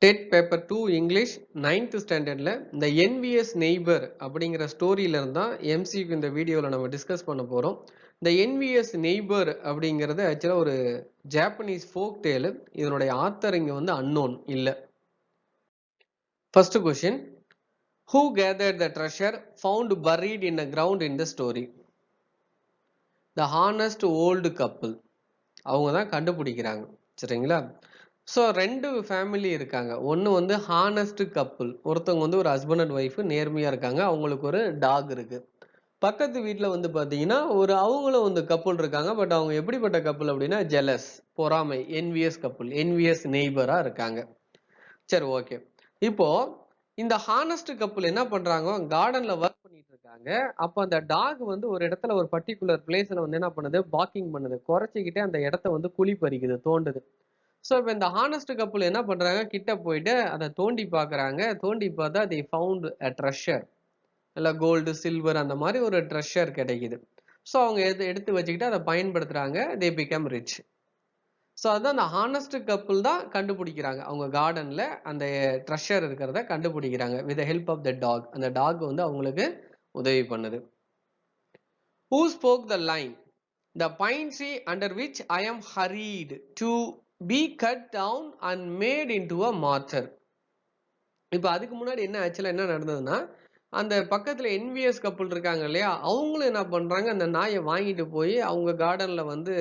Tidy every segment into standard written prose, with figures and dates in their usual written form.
Dead paper 2 English 9th ஸ்டாண்டர்டில் இந்த NVS neighbour அப்படிங்கிற ஸ்டோரியில இருந்தால் எம்சிக்கு இந்த வீடியோவில் நம்ம டிஸ்கஸ் பண்ண போகிறோம். இந்த என்விஎஸ் நெய்பர் அப்படிங்கிறது ஆக்சுவலாக ஒரு ஜாப்பனீஸ் ஃபோக் டேலு. இதனுடைய ஆத்தர் இங்கே வந்து அன்னோன் இல்லை. First question, who gathered the treasure found buried in a ground in the story? The honest old couple, அவங்க தான் கண்டுபிடிக்கிறாங்க. சரிங்களா? ஸோ ரெண்டு ஃபேமிலி இருக்காங்க. ஒன்று வந்து ஹானஸ்ட் கப்புள், ஒருத்தவங்க வந்து ஒரு ஹஸ்பண்ட் அண்ட் ஒய்ஃபு நேர்மையாக இருக்காங்க, அவங்களுக்கு ஒரு டாக் இருக்கு. பக்கத்து வீட்டில் வந்து பார்த்தீங்கன்னா அவங்களும் வந்து கப்புள் இருக்காங்க. பட் அவங்க எப்படிப்பட்ட கப்புள் அப்படின்னா ஜெலஸ், பொறாமை, என்விஎஸ் கப்புள், என்விஎஸ் நெய்பராக இருக்காங்க. சரி, ஓகே. இப்போ இந்த ஹானஸ்ட் கப்புள் என்ன பண்றாங்க, கார்டன்ல ஒர்க் பண்ணிட்டு இருக்காங்க. அப்போ அந்த டாக் வந்து ஒரு இடத்துல ஒரு பர்டிகுலர் பிளேஸ்ல வந்து என்ன பண்ணுது, பாக்கிங் பண்ணுது, குறைச்சிக்கிட்டே அந்த இடத்த வந்து குழி பறிக்குது, தோண்டுது. ஸோ இப்போ இந்த ஹானஸ்ட் கப்புள் என்ன பண்ணுறாங்க, கிட்ட போயிட்டு அதை தோண்டி பார்க்குறாங்க. தோண்டி பார்த்தா they ஃபவுண்ட் அ ட்ரெஷர், இல்லை கோல்டு சில்வர் அந்த மாதிரி ஒரு ட்ரெஷர் கிடைக்குது. ஸோ அவங்க எடுத்து வச்சுக்கிட்டு அதை பயன்படுத்துகிறாங்க. they become rich. ஸோ அதுதான் அந்த ஹானஸ்ட் கப்புள் தான் கண்டுபிடிக்கிறாங்க. அவங்க கார்டனில் அந்த ட்ரெஷர் இருக்கிறத கண்டுபிடிக்கிறாங்க with the help of the dog. அந்த டாக் வந்து அவங்களுக்கு உதவி பண்ணுது. Who spoke the line? The pine tree under which I am hurried to be cut down and made into a martyr. இப்போ அதுக்கு முன்னாடி என்ன நடந்ததுன்னா, அந்த பக்கத்துல என்விஎஸ் கப்புள் இருக்காங்க இல்லையா, அவங்களும் என்ன பண்றாங்க, அந்த நாயை வாங்கிட்டு போய் அவங்க கார்டன்ல வந்து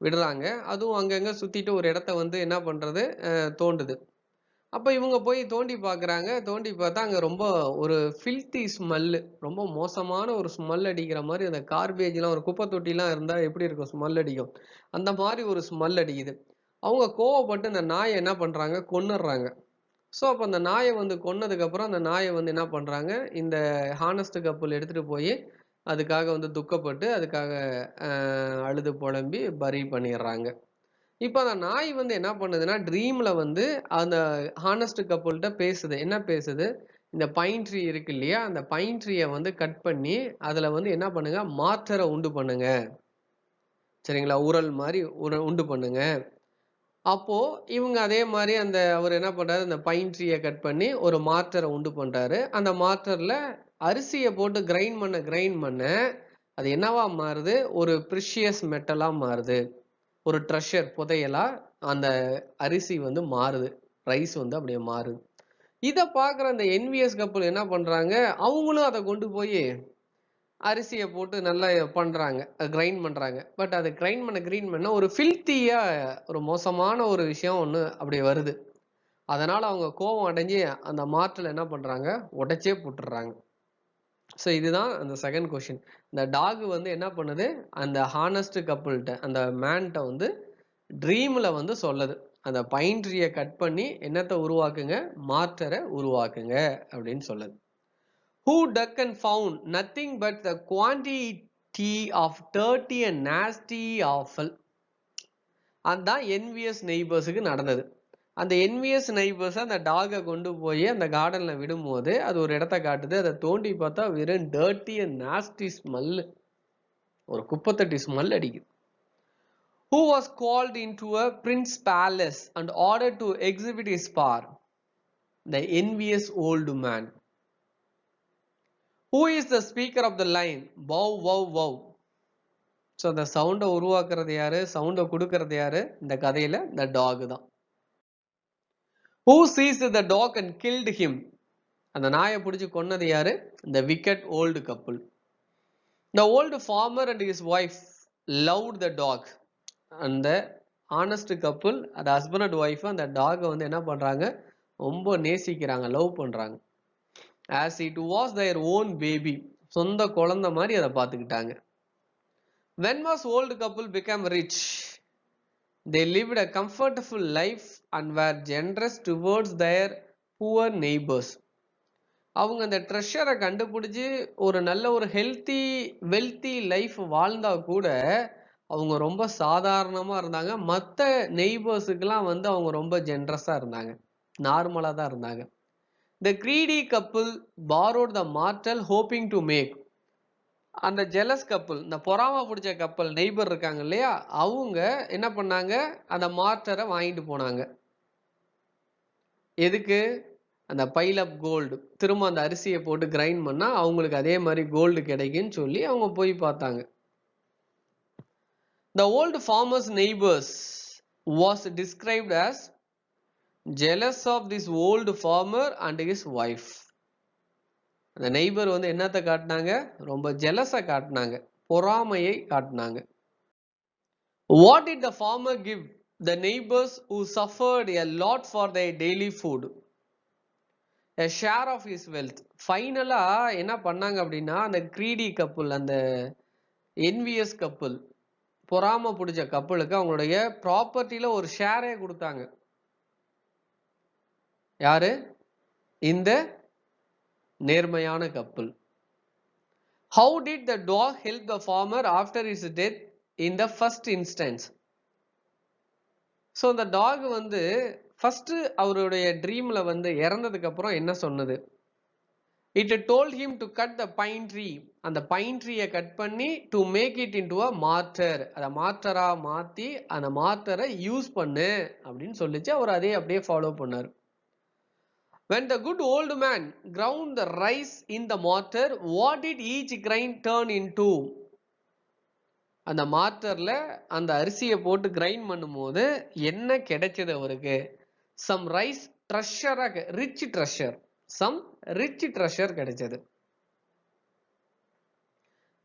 விடுறாங்க. அதுவும் அங்கங்க சுத்திட்டு ஒரு இடத்த வந்து என்ன பண்றது, தோண்டுது. அப்போ இவங்க போய் தோண்டி பார்க்குறாங்க. தோண்டி பார்த்தா அங்கே ரொம்ப ஒரு ஃபில்த்தி ஸ்மெல்லு, ரொம்ப மோசமான ஒரு ஸ்மெல் அடிக்கிற மாதிரி. அந்த கார்பேஜ்லாம், ஒரு குப்பை தொட்டிலாம் இருந்தால் எப்படி இருக்கும், ஸ்மெல் அடிக்கும், அந்த மாதிரி ஒரு ஸ்மெல் அடிக்குது. அவங்க கோவப்பட்டு அந்த நாயை என்ன பண்ணுறாங்க, கொன்னுடுறாங்க. ஸோ அப்போ அந்த நாயை வந்து கொன்னதுக்கப்புறம் அந்த நாயை வந்து என்ன பண்ணுறாங்க, இந்த ஹானஸ்ட் கப்புள் எடுத்துகிட்டு போய் அதுக்காக வந்து துக்கப்பட்டு அதுக்காக அழுது புலம்பி பரி பண்ணிடுறாங்க. இப்போ அந்த நாய் வந்து என்ன பண்ணுதுன்னா, ட்ரீம்ல வந்து அந்த ஹானஸ்ட் கப்புள்கிட்ட பேசுது. என்ன பேசுது, இந்த பைன் ட்ரீ இருக்கு இல்லையா, அந்த பைன் ட்ரீயை வந்து கட் பண்ணி அதில் வந்து என்ன பண்ணுங்க, மாற்றரை உண்டு பண்ணுங்க. சரிங்களா? உரல் மாதிரி உண்டு பண்ணுங்க. அப்போ இவங்க அதே மாதிரி அவர் என்ன பண்றாரு, அந்த பைன் ட்ரீயை கட் பண்ணி ஒரு மாற்றரை உண்டு பண்றாரு. அந்த மாற்றர்ல அரிசியை போட்டு கிரைண்ட் பண்ண அது என்னவா மாறுது, ஒரு ப்ரிஷியஸ் மெட்டலா மாறுது. ஒரு ட்ரெஷர், புதையலா அந்த அரிசி வந்து மாறுது, ரைஸ் வந்து அப்படியே மாறுது. இதை பார்க்குற அந்த என்விஎஸ் கப்புள் என்ன பண்றாங்க, அவங்களும் அதை கொண்டு போய் அரிசியை போட்டு நல்லா பண்றாங்க, கிரைண்ட் பண்றாங்க. பட் அது கிரைண்ட் பண்ண ஒரு ஃபில்த்தியா, ஒரு மோசமான ஒரு விஷயம் ஒன்று அப்படி வருது. அதனால அவங்க கோபம் அடைஞ்சு அந்த மாற்றில் என்ன பண்றாங்க, உடைச்சே போட்டுடுறாங்க. ஸோ இதுதான் அந்த செகண்ட் கொஸ்டின். இந்த டாக் வந்து என்ன பண்ணுது, அந்த ஹானஸ்ட் கப்புள்கிட்ட, அந்த மேன்கிட்ட வந்து ட்ரீம்ல வந்து சொல்லுது, அந்த பைன் ட்ரீயை கட் பண்ணி என்னத்தை உருவாக்குங்க, மாற்றரை உருவாக்குங்க அப்படின்னு சொல்லுது. Who dug and found nothing but the quantity of dirty and nasty offal. அதுதான் என்விஎஸ் நெய்பர்ஸுக்கு நடந்தது. அந்த என்விஎஸ் நெய்பர்ஸ் அந்த டாகை கொண்டு போய் அந்த கார்டன்ல விடும்போது அது ஒரு இடத்த காட்டுது. அதை தோண்டி பார்த்தா வெறும் டர்ட்டி அண்ட் நாஸ்டி ஸ்மெல், ஒரு குப்பத்தட்டி ஸ்மெல் அடிக்குது. Who was called into a prince's palace and ordered to exhibit his power? The envious old man. Who is the speaker of the line? Wow, wow, wow. So அந்த சவுண்டை உருவாக்குறது யாரு, சவுண்டை கொடுக்கறது யாரு, இந்த கதையில இந்த டாக் தான். Who seized the dog and killed him? அந்த நாயை பிடிச்சி கொன்னது யாரு, the wicked old couple. The old farmer and his wife loved the dog. அந்த honest couple, அந்த ஹஸ்பண்ட் அண்ட் ஒய்ஃப் அந்த டாகை வந்து என்ன பண்றாங்க, ரொம்ப நேசிக்கிறாங்க, லவ் பண்றாங்க. as it was their own baby, சொந்த குழந்தை மாதிரி அதை பார்த்துக்கிட்டாங்க. When was old couple become rich? They lived a comfortable life and were generous towards their poor neighbors. அவங்க அந்த ட்ரெஷரை கண்டுபிடிச்சு ஒரு நல்ல ஒரு வெல்த்தி லைஃப் வாழ்ந்தா கூட அவங்க ரொம்ப சாதாரணமா இருந்தாங்க. மற்ற நெய்பர்ஸுக்கெல்லாம் வந்து அவங்க ரொம்ப ஜென்ரஸா இருந்தாங்க, நார்மலா தான் இருந்தாங்க. The greedy couple borrowed the mortal hoping to make. அந்த ஜெலஸ் கப்புள், இந்த பொறாம பிடிச்ச கப்பல் நெய்பர் இருக்காங்க இல்லையா, அவங்க என்ன பண்ணாங்க, அந்த மார்டரை வாங்கிட்டு போனாங்க. எதுக்கு? அந்த பைல் ஆப் கோல்டு திரும்ப அந்த அரிசியை போட்டு கிரைண்ட் பண்ணா அவங்களுக்கு அதே மாதிரி கோல்டு கிடைக்குன்னு சொல்லி அவங்க போய் பார்த்தாங்க. The old farmer's neighbors was described as jealous of this old farmer and his wife. அந்த நெய்பர் வந்து என்னத்தை காட்டினாங்க? ரொம்ப ஜெலஸை காட்டினாங்க, பொறாமையை காட்டினாங்க. What did the farmer give the neighbors who suffered a lot for their daily food? A share of his wealth. ஃபைனலா என்ன பண்ணாங்க அப்படின்னா, அந்த greedy couple, அந்த envious couple, பொறாம பிடிச்ச கப்பலுக்கு அவங்களுடைய ப்ராப்பர்ட்டியில ஒரு ஷேரே கொடுத்தாங்க. யாரு? இந்த நேர்மையான கப்பல். How did the dog help the farmer after his death in the first instance? So the dog வந்து ஃபர்ஸ்ட் அவருடைய ட்ரீம்ல வந்து இறந்ததுக்கு அப்புறம் என்ன சொன்னது? It told him to cut the pine tree. அந்த பைன் ட்ரீயை கட் பண்ணி to make it into a martyr. அதை மார்டரா மாத்தி அந்த மார்டரை யூஸ் பண்ணு அப்படின்னு சொல்லிச்சு. அவர் அதே அப்படியே ஃபாலோ பண்ணார். When the good old man ground the rice in the mortar, what did each grain turn into? அந்த மார்டர்ல அந்த அரிசியை போட்டு கிரைண்ட் பண்ணும்போது என்ன கிடைச்சது அவருக்கு? Some rice treasure, rich treasure. Some rich treasure கிடைச்சது.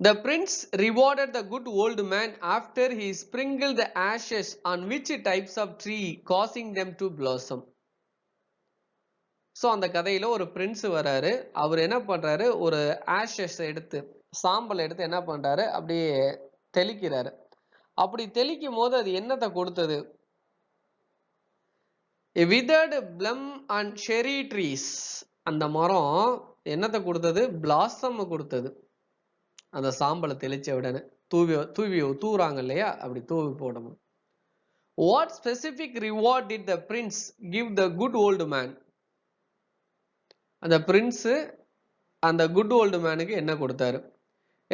The prince rewarded the good old man after he sprinkled the ashes on which types of tree, causing them to blossom. So அந்த கதையில ஒரு Prince வராரு. அவர் என்ன பண்றாரு? ஒரு Ashes எடுத்து, சாம்பல் எடுத்து என்ன பண்றாரு? அப்படியே தெளிக்கிறாரு. அப்படி தெளிக்கும் போது அது என்னத்தை கொடுத்தது? withered plum and cherry trees. அந்த மரம் என்னத்தை கொடுத்தது? blossom கொடுத்தது. அந்த சாம்பலை தெளிச்ச உடனே தூவி தூறாங்க இல்லையா, அப்படி தூவி போடணும். What specific reward did the prince give the good old man? அந்த பிரின்ஸ் அந்த குட் ஓல்டு மேனுக்கு என்ன கொடுத்தாரு?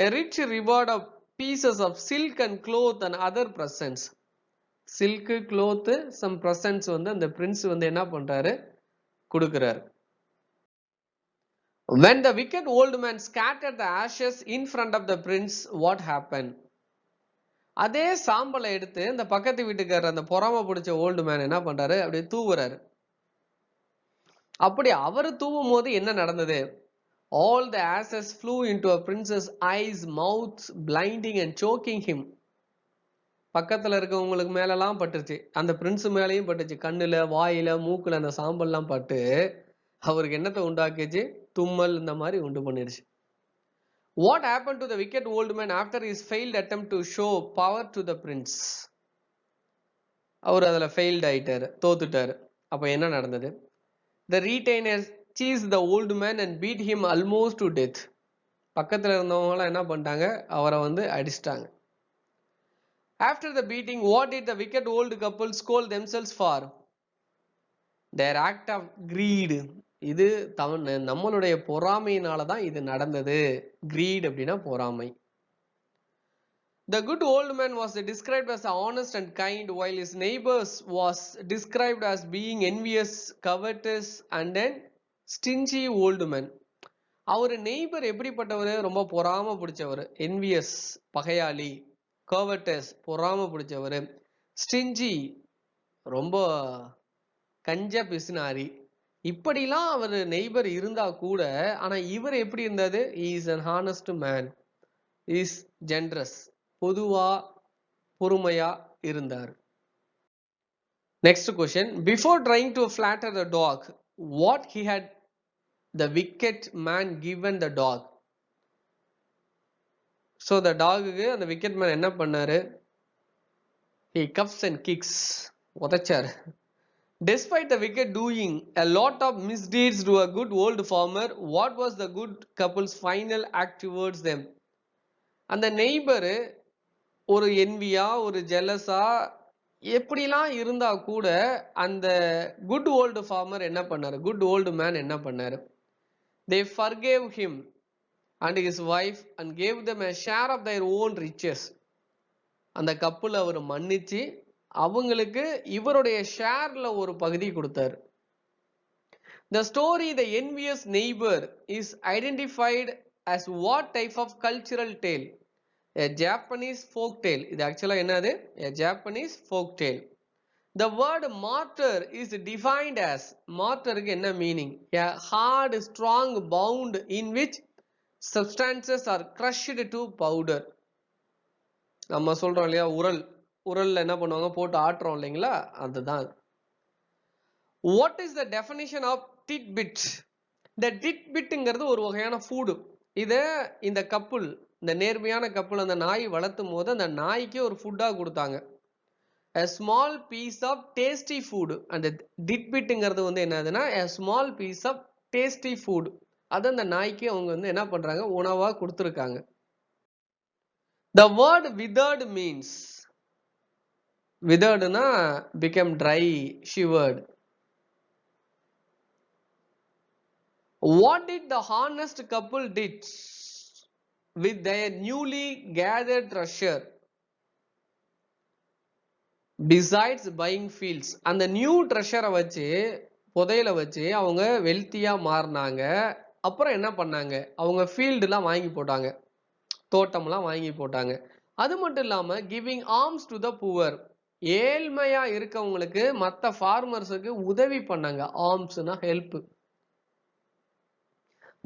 A rich reward of pieces of silk and cloth and other presents. Silk, cloth, some presents வந்து அந்த பிரின்ஸ் வந்து என்ன பண்றாரு? கொடுக்கிறாரு. When the wicked old man scattered the ashes in front of the prince, what happened? அதே சாம்பலை எடுத்து அந்த பக்கத்து வீட்டுக்காரர் அந்த பொறாம பிடிச்ச ஓல்டு மேன் என்ன பண்றாரு? அப்படியே தூவுறாரு. அப்படி அவர் தூவும் போது என்ன நடந்தது? All the ashes flew into a prince's eyes, mouth, blinding and choking him. பக்கத்துல இருக்கவங்களுக்கு மேலெல்லாம் பட்டுச்சு, அந்த பிரின்ஸ் மேலேயும் பட்டுச்சு. கண்ணுல, வாயில, மூக்குல அந்த சாம்பல்லாம் பட்டு அவருக்கு என்னத்தை உண்டாக்குச்சு? தும்மல் இந்த மாதிரி உண்டு பண்ணிடுச்சு. What happened to the wicked old man after his failed attempt to show power to the prince? அவர் அதுல ஃபெயில்ட் ஆயிட்டாரு, தோத்துட்டாரு. அப்ப என்ன நடந்தது? The retainers chased the old man and beat him almost to death. பக்கத்துல இருந்தவங்க என்ன பண்ணிட்டாங்க? அவரை வந்து அடிச்சிட்டாங்க. After the beating, what did the wicked old couple scold themselves for? Their act of greed. இது நம்மளுடைய பொறாமையினால தான் இது நடந்தது. greed அப்படின்னா பொறாமை. The good old man was described as honest and kind, while his neighbors was described as being envious, covetous and then stingy old man. Our neighbour எப்படிப்பட்டவர்? ரொம்ப பொறாம பிடிச்சவர், envious பகையாளி, covetous பொறாம பிடிச்சவர், stingy ரொம்ப கஞ்ச பிசுனாரி. இப்படிலாம் அவர் நெய்பர் இருந்தா கூட, ஆனா இவர் எப்படி இருந்தாரு? he is an honest man, he is generous, பொதுவா பொறுமையா இருந்தார். Next question. Before trying to flatter the dog, what he had the wicked man given the dog? So the dog க்கு அந்த wicked man என்ன பண்ணாரு? He cuffs and kicks. உதைச்சார். Despite the wicked doing a lot of misdeeds to a good old farmer, what was the good couple's final act towards them? அந்த neighbour ஒரு என்வியா, ஒரு ஜெலஸா எப்படிலாம் இருந்தா கூட அந்த குட் ஓல்டு ஃபார்மர் என்ன பண்ணாரு? குட் ஓல்டு மேன் என்ன பண்ணாரு? They forgave him and his wife and gave them a share of their own riches. அந்த கப்பல் அவர் மன்னிச்சு அவங்களுக்கு இவருடைய ஷேர்ல ஒரு பகுதி கொடுத்தாரு. The story The Envious Neighbor is identified as what type of cultural tale? A Japanese folk tale. இது actually என்னது? A Japanese folk tale. The word martyr is defined as, martyrக்கு என்ன meaning? A hard, strong bound in which substances are crushed to powder. நம்ம சொல்றோம் இல்லையா, உரல்ல என்ன பண்ணுவாங்க, போட்டு ஆட்டுறோம் இல்லைங்களா, அதுதான். What is the definition of titbit? இந்த titbitங்கிறது ஒரு வகையான ஃபுட். இந்த கப்புள், இந்த நேர்மையான கப்புள் அந்த நாய் வளர்த்தும் போது அந்த நாய்க்கே ஒரு ஃபுட்டா கொடுத்தாங்க. A small piece of tasty food. அந்த titbitங்கிறது வந்து என்னதுன்னா a small piece of tasty food. அது அந்த நாய்க்கு அவங்க வந்து என்ன பண்றாங்க, உணவா கொடுத்துருக்காங்க. The word withered means, witheredனா become dry, shivered. What did the honest couple did with their newly gathered treasure besides buying fields? அந்த நியூ ட்ரெஷரை வச்சு, புதையலை வச்சு அவங்க வெல்த்தியா மாறினாங்க. அப்புறம் என்ன பண்ணாங்க, அவங்க ஃபீல்டுலாம் வாங்கி போட்டாங்க, தோட்டம்லாம் வாங்கி போட்டாங்க. அது மட்டும் இல்லாம giving arms to the poor, ஏழ்மையா இருக்கவங்களுக்கு மற்ற ஃபார்மர்ஸுக்கு உதவி பண்ணாங்க. ஆர்ம்ஸ்னா help.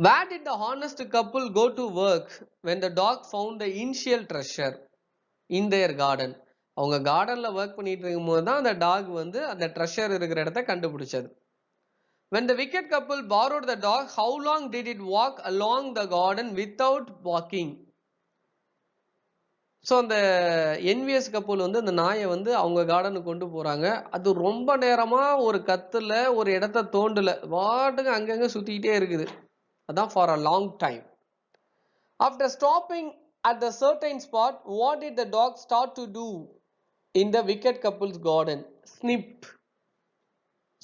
Where did the honest couple go to work when the dog found the initial treasure in their garden? அவங்க கார்டன்ல ஒர்க் பண்ணிட்டு இருக்கும்போது தான் அந்த டாக் வந்து அந்த ட்ரெஷர் இருக்கிற இடத்தை கண்டுபிடிச்சது. When the wicked couple borrowed the dog, how long did it walk along the garden without walking? So அந்த என்விஎஸ் கப்பல் வந்து அந்த நாயை வந்து அவங்க கார்டனுக்கு கொண்டு போறாங்க. அது ரொம்ப நேரமா ஒரு கத்துல ஒரு இடத்த தோண்டல, வாட்டுக்கு அங்கங்க சுத்திக்கிட்டே இருக்குது. அதான் for a long time. After stopping at the certain spot, what did the dog start to do in the wicked couple's garden? Snip.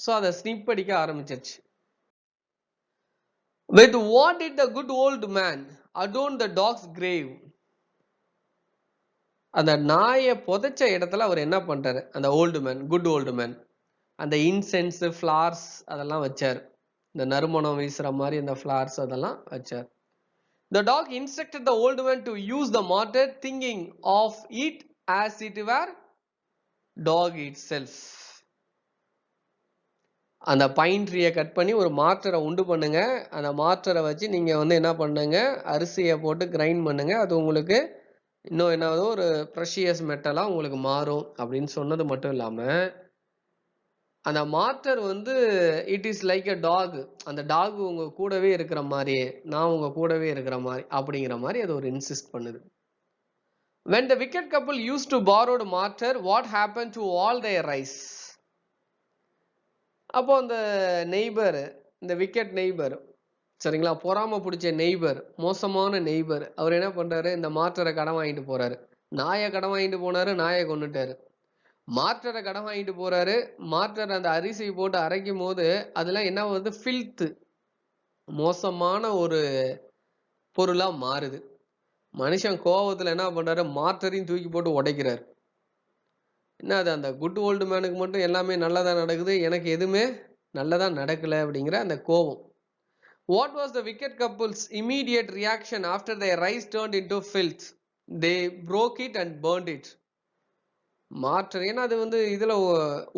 So அதை ஸ்னிப் அடிக்க ஆரம்பிச்சிருச்சு. With what did the good old man adorn the dog's grave? அந்த நாயை புதைச்ச இடத்துல அவர் என்ன பண்றாரு, அந்த old man, good old man, அந்த இன்சென்ஸ், ஃப்ளார்ஸ் அதெல்லாம் வச்சார். இந்த நறுமணம் வீசுற மாதிரி அந்த ஃப்ளார்ஸ் அதெல்லாம் வச்சார். The dog instructed the old man to use the mortar, thinking of it as it were dog itself. அந்த பைன் ட்ரீயை கட் பண்ணி ஒரு மார்ட்டரை உண்டு பண்ணுங்க. அந்த மார்ட்டரை வச்சு நீங்க வந்து என்ன பண்ணுங்க, அரிசியை போட்டு கிரைண்ட் பண்ணுங்க. அது உங்களுக்கு இன்னும் என்னாவது ஒரு ப்ரெஷியஸ் மெட்டலா உங்களுக்கு மாறும் அப்படின்னு சொன்னது மட்டும் இல்லாம, அந்த மார்ட்டர் வந்து it is like a dog, அந்த டாக் உங்க கூடவே இருக்கிற மாதிரி, நான் உங்க கூடவே இருக்கிற மாதிரி அப்படிங்கிற மாதிரி அது ஒரு இன்சிஸ்ட் பண்ணுது. When the wicked couple used to borrowed mortar, what happened to all their rice? அப்போ அந்த நெய்பர், இந்த விக்கெட் நெய்பர், சரிங்களா, பொறாம பிடிச்ச நெய்பர், மோசமான நெய்பர், அவர் என்ன பண்றாரு, இந்த மார்ட்டரை கடன் வாங்கிட்டு போறாரு. நாயை கடன் வாங்கிட்டு போனாரு, நாயை கொண்டுட்டாரு. மார்ட்டரை கடன் வாங்கிட்டு போறாரு. மார்ட்டர் அந்த அரிசி போட்டு அரைக்கும் போது அதெல்லாம் என்ன வந்து ஃபில்த், மோசமான ஒரு பொருளா மாறுது. மனுஷன் கோபத்துல என்ன பண்றாரு, மார்ட்டரையும் தூக்கி போட்டு உடைக்கிறாரு. என்ன அது, அந்த குட் ஓல்டு மேனுக்கு மட்டும் எல்லாமே நல்லதா நடக்குது, எனக்கு எதுவுமே நல்லதா நடக்கல அப்படிங்கிற அந்த கோபம். What was the wicked couple's immediate reaction after their rice turned into filth? They broke it and burned it. மாற்று, ஏன்னா அது வந்து இதுல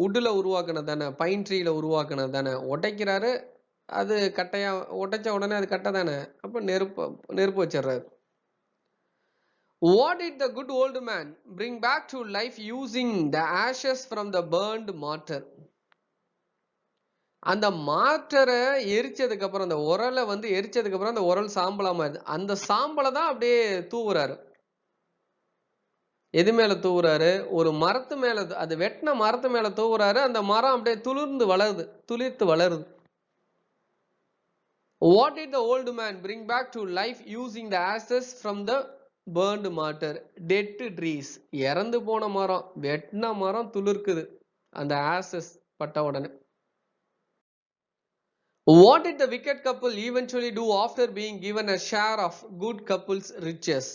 உட்டுல உருவாக்குனது தானே, பைன் ட்ரீல உருவாக்குனது தானே, உடைக்கிறாரு. அது கட்டையா உடைச்ச உடனே அது கட்டை தானே, அப்ப நெருப்பு வச்சிடுறாரு. What did the good old man bring back to life using the ashes from the burned mortar? அந்த மார்ட்டரை எரிச்சதுக்கு அப்புறம், அந்த உரலை வந்து எரிச்சதுக்கு அப்புறம் அந்த உரல் சாம்பலா மாறுது. அந்த சாம்பலை தான் அப்படியே தூவுறாரு. எது மேல தூவுறாரு, ஒரு மரத்து மேல, அது வெட்டின மரத்து மேல தூவுறாரு. அந்த மரம் அப்படியே துளிர்த்து வளருது. What did the old man bring back to life using the ashes from the burned mortar? Dead trees. இறந்து போன மரம், வெட்டின மரம் துளிர்க்குது அந்த ஆசஸ் பட்ட உடனே. What did the wicked couple eventually do after being given a share of good couple's riches?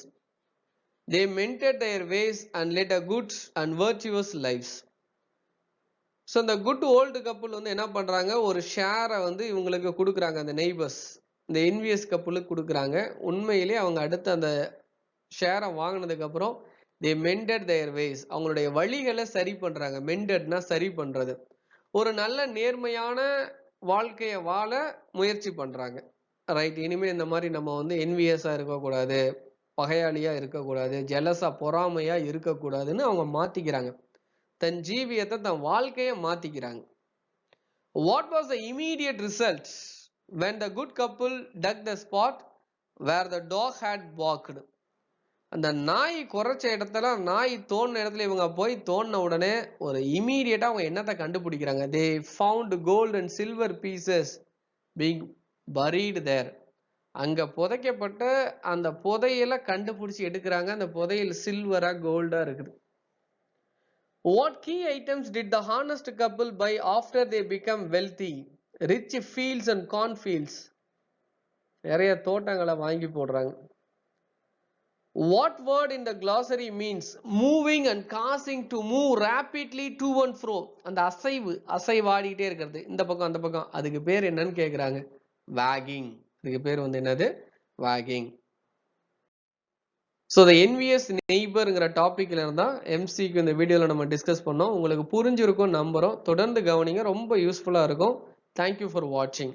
They mended their ways and led a good and virtuous lives. So இந்த good old couple வந்து என்ன பண்றாங்க, ஒரு ஷேரை வந்து இவங்களுக்கு கொடுக்குறாங்க, அந்த நெய்பர்ஸ். இந்த என்விஎஸ் கப்புளுக்கு கொடுக்குறாங்க. உண்மையிலேயே அவங்க அடுத்து அந்த ஷேரை வாங்கினதுக்கு அப்புறம் தே மெண்டட் தேர் வேஸ், அவங்களுடைய வழிகளை சரி பண்றாங்க. மெண்டட்னா சரி பண்றது. ஒரு நல்ல நேர்மையான வாழ்க்கையை வாழ முயற்சி பண்றாங்க. ரைட், இனிமே இந்த மாதிரி நம்ம வந்து என்விஎஸ்ஸா இருக்கக்கூடாது, பகையாளியா இருக்கக்கூடாது, ஜெலஸா பொறாமையா இருக்கக்கூடாதுன்னு அவங்க மாத்திக்கிறாங்க. தன் ஜீவியத்தை, தன் வாழ்க்கையை மாத்திக்கிறாங்க. What was the immediate result when the good couple dug the spot where the dog had walked? அந்த நாய் குறைச்ச இடத்துல, நாய் தோண்டின இடத்துல இவங்க போய் தோண்டின உடனே ஒரு இமீடியட்டா அவங்க என்னத்தை கண்டுபிடிக்கிறாங்க? They found gold and silver pieces being buried there. அங்க புதைக்கப்பட்ட அந்த புதையல கண்டுபிடிச்சு எடுக்கிறாங்க. அந்த புதையல் சில்வரா கோல்டா இருக்குது. What key items did the honest couple buy after they become wealthy? Rich fields and cornfields. நிறைய தோட்டங்களை வாங்கி போடுறாங்க. What word in the glossary means moving and causing to move rapidly to and fro? அந்த அசைவாடிட்டே இருக்கிறது, இந்த பக்கம் அந்த பக்கம், அதுக்கு பேர் என்னன்னு கேக்குறாங்க? வாகிங். அதுக்கு பேர் வந்து என்னது? வாகிங். ஸோ இந்த என்விஎஸ் நெய்பர்ங்கிற டாபிக்ல இருந்தா எம்சிக்கு இந்த வீடியோவில் நம்ம டிஸ்கஸ் பண்ணோம். உங்களுக்கு புரிஞ்சிருக்கும் நம்புறோம். தொடர்ந்து கவனிங்க, ரொம்ப யூஸ்ஃபுல்லாக இருக்கும். தேங்க்யூ ஃபார் வாட்சிங்.